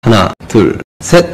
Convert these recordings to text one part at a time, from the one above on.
하나, 둘, 셋.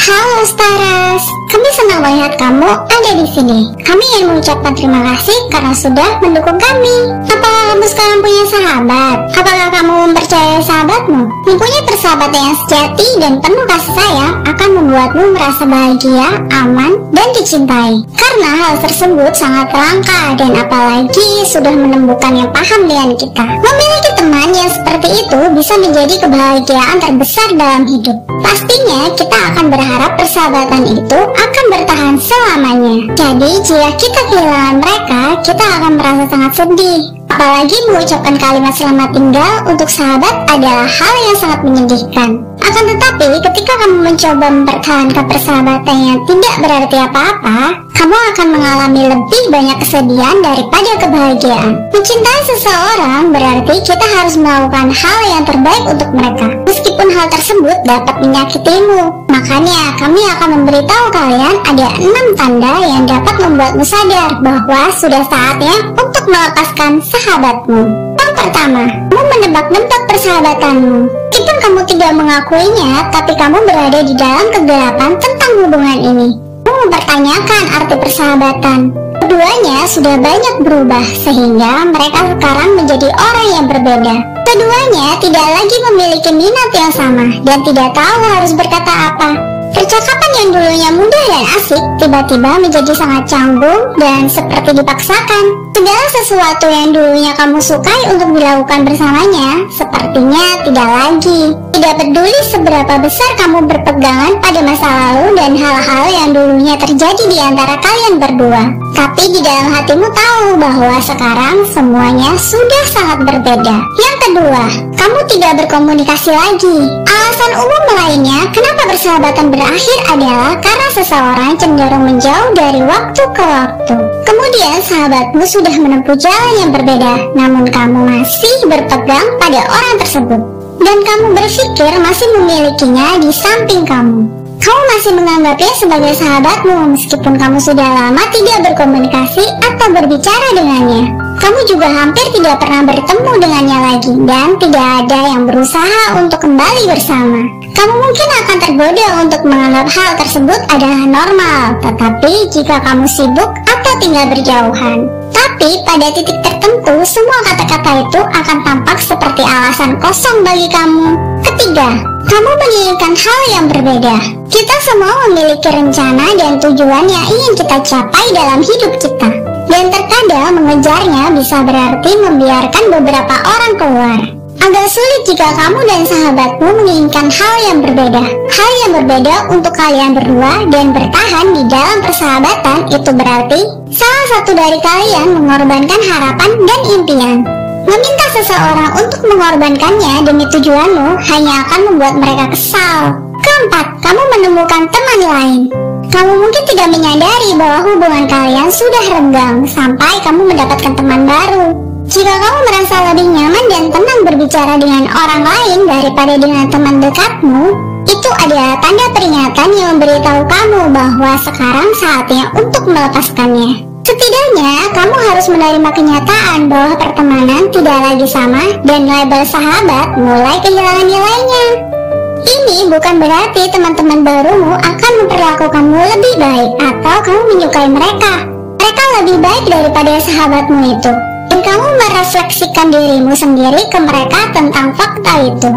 Halo Staras, kami senang melihat kamu ada di sini. Kami ingin mengucapkan terima kasih karena sudah mendukung kami. Apakah kamu sekarang punya sahabat? Apakah kamu mempercayai sahabatmu? Mempunyai persahabatan yang sejati dan penuh kasih sayang akan membuatmu merasa bahagia, aman, dan dicintai. Karena hal tersebut sangat langka dan apalagi sudah menemukan yang paham dengan kita. Memiliki teman yang seperti itu bisa menjadi kebahagiaan terbesar dalam hidup. Pastinya kita akan berharap persahabatan itu akan bertahan selamanya. Jadi jika kita kehilangan mereka, kita akan merasa sangat sedih. Apalagi mengucapkan kalimat selamat tinggal untuk sahabat adalah hal yang sangat menyedihkan. Akan tetapi ketika kamu mencoba mempertahankan persahabatan yang tidak berarti apa-apa, kamu akan mengalami lebih banyak kesedihan daripada kebahagiaan. Mencintai seseorang berarti kita harus melakukan hal yang terbaik untuk mereka, meskipun hal tersebut dapat menyakitimu. Makanya kami akan memberitahu kalian ada 6 tanda yang dapat membuatmu sadar bahwa sudah saatnya untuk melepaskan sahabatmu. Yang pertama, kamu menebak-nebak persahabatanmu. Meskipun kamu tidak mengakuinya, tapi kamu berada di dalam kegelapan tentang hubungan ini. Kamu mempertanyakan arti persahabatan. Keduanya sudah banyak berubah sehingga mereka sekarang menjadi orang yang berbeda. Keduanya tidak lagi memiliki minat yang sama dan tidak tahu harus berkata apa. Percakapan yang dulunya mudah dan asik tiba-tiba menjadi sangat canggung dan seperti dipaksakan. Segala sesuatu yang dulunya kamu sukai untuk dilakukan bersamanya sepertinya tidak lagi. Tidak peduli seberapa besar kamu berpegangan pada masa lalu dan hal-hal yang dulunya terjadi di antara kalian berdua. Tapi di dalam hatimu tahu bahwa sekarang semuanya sudah sangat berbeda. Yang kedua, kamu tidak berkomunikasi lagi. Alasan umum lainnya kenapa persahabatan berakhir adalah karena seseorang cenderung menjauh dari waktu ke waktu. Kemudian sahabatmu sudah menempuh jalan yang berbeda, namun kamu masih berpegang pada orang tersebut. Dan kamu berpikir masih memilikinya di samping kamu. Kamu masih menganggapnya sebagai sahabatmu meskipun kamu sudah lama tidak berkomunikasi atau berbicara dengannya. Kamu juga hampir tidak pernah bertemu dengannya lagi dan tidak ada yang berusaha untuk kembali bersama. Kamu mungkin akan tergoda untuk menganggap hal tersebut adalah normal, tetapi jika kamu sibuk atau tinggal berjauhan. Tapi pada titik tertentu semua kata-kata itu akan tampak seperti alasan kosong bagi kamu. Ketiga, kamu menginginkan hal yang berbeda. Kita semua memiliki rencana dan tujuan yang ingin kita capai dalam hidup kita. Dan terkadang mengejarnya bisa berarti membiarkan beberapa orang keluar. Agak sulit jika kamu dan sahabatmu menginginkan hal yang berbeda. Hal yang berbeda untuk kalian berdua dan bertahan di dalam persahabatan itu berarti salah satu dari kalian mengorbankan harapan dan impian. Meminta seseorang untuk mengorbankannya demi tujuanmu hanya akan membuat mereka kesal. Keempat, kamu menemukan teman lain. Kamu mungkin tidak menyadari bahwa hubungan kalian sudah renggang sampai kamu mendapatkan teman baru. Jika kamu merasa lebih nyaman dan tenang berbicara dengan orang lain daripada dengan teman dekatmu, itu adalah tanda peringatan yang memberitahu kamu bahwa sekarang saatnya untuk melepaskannya. Setidaknya, kamu harus menerima kenyataan bahwa pertemanan tidak lagi sama dan label sahabat mulai kehilangan nilainya. Ini bukan berarti teman-teman barumu akan memperlakukanmu lebih baik atau kamu menyukai mereka. Mereka lebih baik daripada sahabatmu itu. Dan kamu merefleksikan dirimu sendiri ke mereka tentang fakta itu.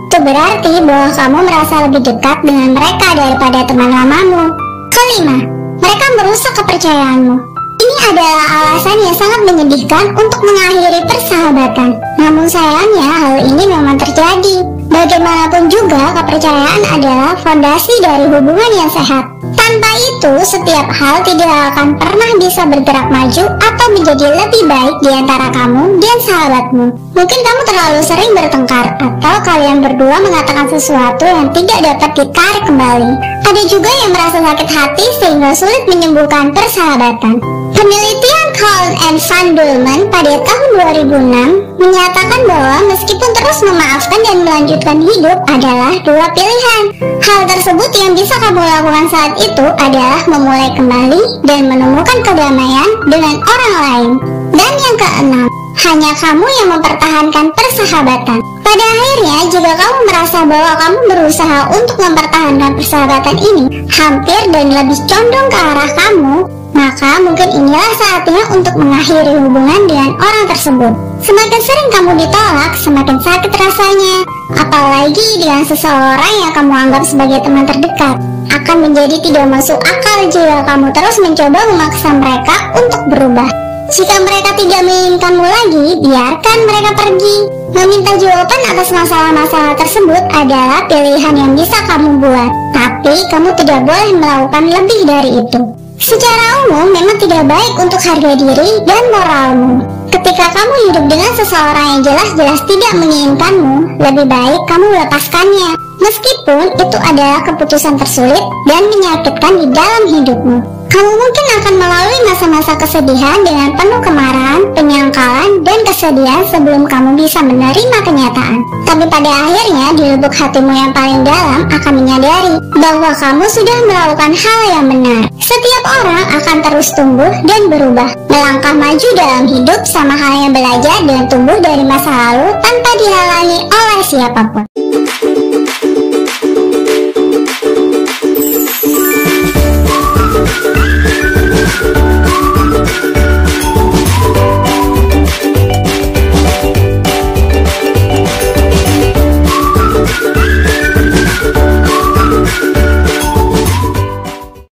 Itu berarti bahwa kamu merasa lebih dekat dengan mereka daripada teman lamamu. Kelima, mereka merusak kepercayaanmu. Ini adalah alasan yang sangat menyedihkan untuk mengakhiri persahabatan. Namun sayangnya hal ini memang terjadi. Bagaimanapun juga kepercayaan adalah fondasi dari hubungan yang sehat. Tanpa Tanpa itu, setiap hal tidak akan pernah bisa bergerak maju atau menjadi lebih baik di antara kamu dan sahabatmu. Mungkin kamu terlalu sering bertengkar, atau kalian berdua mengatakan sesuatu yang tidak dapat ditarik kembali. Ada juga yang merasa sakit hati sehingga sulit menyembuhkan persahabatan. Penelitian Colin and Van Dulman pada tahun 2006 menyatakan bahwa meskipun terus memaafkan dan melanjutkan hidup adalah dua pilihan. Hal tersebut yang bisa kamu lakukan saat itu adalah memulai kembali dan menemukan kedamaian dengan orang lain. Dan yang keenam, hanya kamu yang mempertahankan persahabatan. Pada akhirnya, jika kamu merasa bahwa kamu berusaha untuk mempertahankan persahabatan ini hampir dan lebih condong ke arah kamu, maka mungkin inilah saatnya untuk mengakhiri hubungan dengan orang tersebut. Semakin sering kamu ditolak, semakin sakit rasanya. Apalagi dengan seseorang yang kamu anggap sebagai teman terdekat. Akan menjadi tidak masuk akal jika kamu terus mencoba memaksa mereka untuk berubah. Jika mereka tidak menginginkanmu lagi, biarkan mereka pergi. Meminta jawaban atas masalah-masalah tersebut adalah pilihan yang bisa kamu buat. Tapi kamu tidak boleh melakukan lebih dari itu. Secara umum memang tidak baik untuk harga diri dan moralmu. Ketika kamu hidup dengan seseorang yang jelas-jelas tidak menginginkanmu, lebih baik kamu melepaskannya. Meskipun itu adalah keputusan tersulit dan menyakitkan di dalam hidupmu. Kamu mungkin akan melalui masa-masa kesedihan dengan penuh kemarahan, penyangkalan, dan kesedihan sebelum kamu bisa menerima kenyataan. Tapi pada akhirnya di lubuk hatimu yang paling dalam akan menyadari bahwa kamu sudah melakukan hal yang benar. Setiap orang akan terus tumbuh dan berubah. Melangkah maju dalam hidup sama halnya belajar dan tumbuh dari masa lalu tanpa dihalangi oleh siapapun.